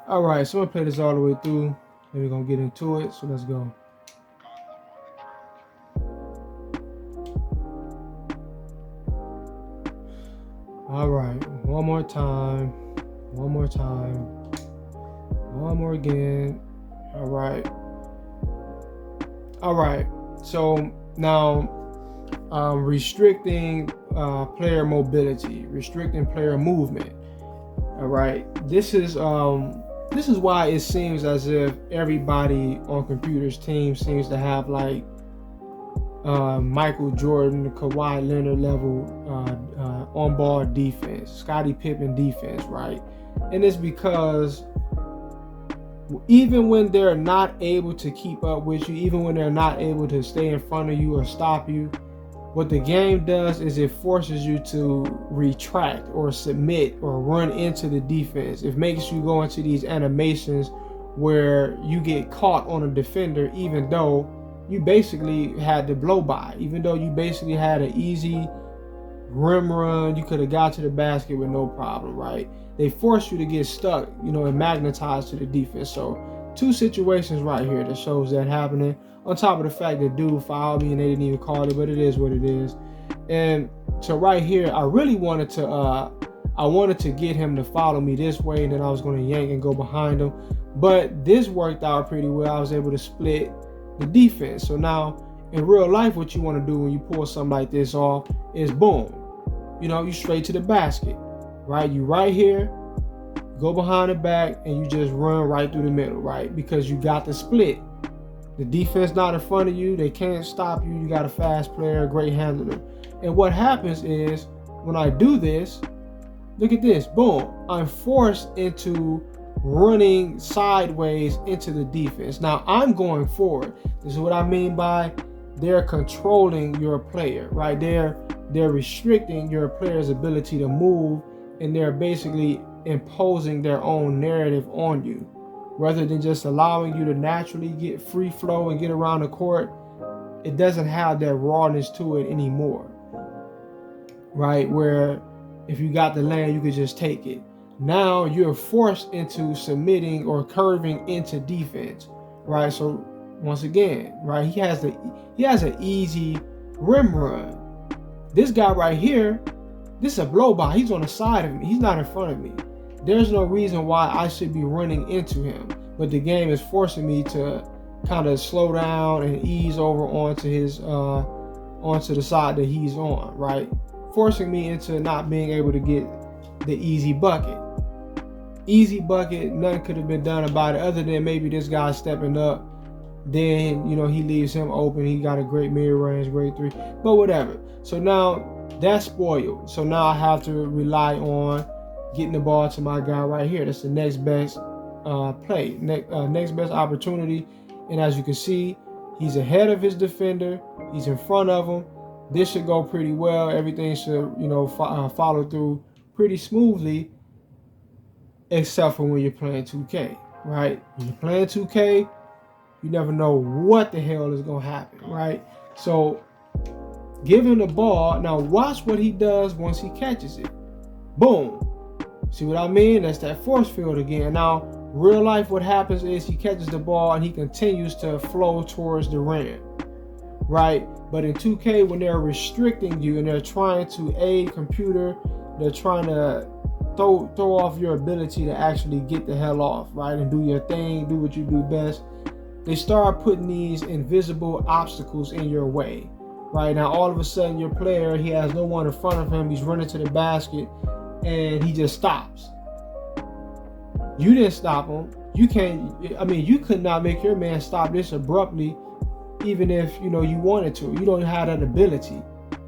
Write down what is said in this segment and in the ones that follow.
All right, so I'm gonna play this all the way through, and we're gonna get into it. So let's go. All right, one more time, one more time, one more again. All right, all right. So now, restricting player mobility, restricting player movement. All right, this is why it seems as if everybody on computers team seems to have like Michael Jordan, Kawhi Leonard level on-ball defense, Scottie Pippen defense, right? And it's because even when they're not able to keep up with you, even when they're not able to stay in front of you or stop you, what the game does is it forces you to retract or submit or run into the defense. It makes you go into these animations where you get caught on a defender, even though you basically had the blow by, even though you basically had an easy rim run, you could have got to the basket with no problem, right? They force you to get stuck, and magnetized to the defense. So two situations right here that shows that happening. On top of the fact that dude fouled me and they didn't even call it, but it is what it is. And so right here, I really wanted to get him to follow me this way, and then I was going to yank and go behind him. But this worked out pretty well. I was able to split the defense. So now in real life, what you want to do when you pull something like this off is boom, you straight to the basket, right? You right here, go behind the back, and you just run right through the middle, right? Because you got the split. The defense not in front of you. They can't stop you. You got a fast player, a great handler. And what happens is when I do this, look at this, boom, I'm forced into running sideways into the defense. Now I'm going forward. This is what I mean by they're controlling your player, right? They're restricting your player's ability to move, and they're basically imposing their own narrative on you. Rather than just allowing you to naturally get free flow and get around the court, it doesn't have that rawness to it anymore, right? Where if you got the lane, you could just take it. Now you're forced into submitting or curving into defense, right? So once again, right, he has an easy rim run. This guy right here, this is a blow by. He's on the side of me. He's not in front of me. There's no reason why I should be running into him, but the game is forcing me to kind of slow down and ease over onto the side that he's on, right? Forcing me into not being able to get the easy bucket. Easy bucket, nothing could have been done about it other than maybe this guy stepping up. Then, he leaves him open. He got a great mid-range, great three, but whatever. So now that's spoiled. So now I have to rely on getting the ball to my guy right here. That's the next best play, next best opportunity. And as you can see, he's ahead of his defender. He's in front of him. This should go pretty well. Everything should, follow through pretty smoothly, except for when you're playing 2K, right? When you're playing 2K, you never know what the hell is going to happen, right? So give him the ball. Now watch what he does once he catches it. Boom. See what I mean? That's that force field again. Now, real life, what happens is he catches the ball and he continues to flow towards the rim, right? But in 2K, when they're restricting you and they're trying to aid computer, they're trying to throw off your ability to actually get the hell off, right? And do your thing, do what you do best. They start putting these invisible obstacles in your way, right? Now, all of a sudden, your player, he has no one in front of him. He's running to the basket, and he just stops. You didn't stop him. You could not make your man stop this abruptly, even if, you wanted to. You don't have that ability.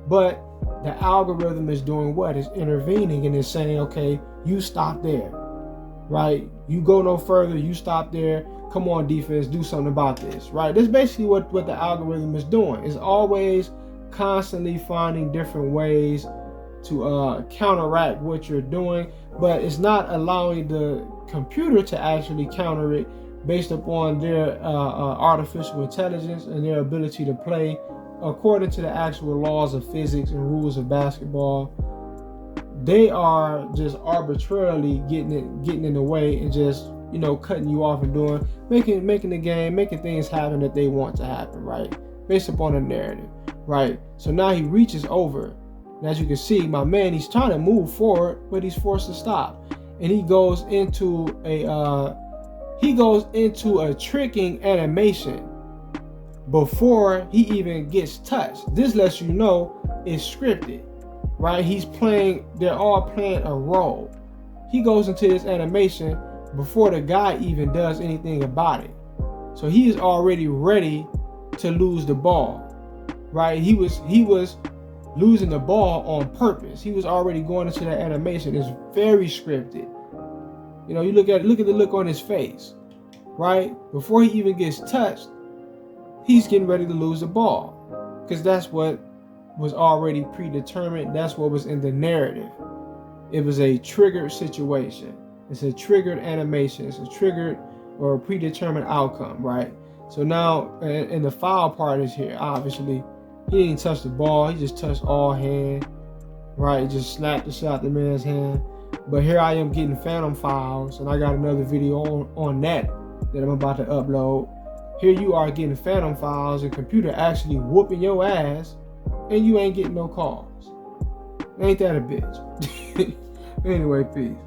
But the algorithm is doing what? It's intervening and it's saying, okay, you stop there, right? You go no further, you stop there. Come on, defense, do something about this, right? That's basically what the algorithm is doing. It's always constantly finding different ways to counteract what you're doing, but it's not allowing the computer to actually counter it based upon their artificial intelligence and their ability to play according to the actual laws of physics and rules of basketball. They are just arbitrarily getting in the way and just cutting you off and making the game, making things happen that they want to happen, right? Based upon a narrative, right? So now he reaches over, and as you can see, my man, he's trying to move forward, but he's forced to stop, and he goes into a tricking animation before he even gets touched. This lets you know it's scripted, right? They're all playing a role. He goes into this animation before the guy even does anything about it. So he is already ready to lose the ball, right? He was losing the ball on purpose. He was already going into that animation. It's very scripted. You look at the look on his face, right? Before he even gets touched, he's getting ready to lose the ball, because that's what was already predetermined. That's what was in the narrative. It was a triggered situation. It's a triggered animation. It's a triggered or a predetermined outcome, right? So now, and the foul part is here. Obviously, he didn't touch the ball. He just touched all hand, right? He just slapped the shit out the man's hand. But here I am getting phantom fouls, and I got another video on that I'm about to upload. Here you are getting phantom fouls, and computer actually whooping your ass, and you ain't getting no calls. Ain't that a bitch? Anyway, peace.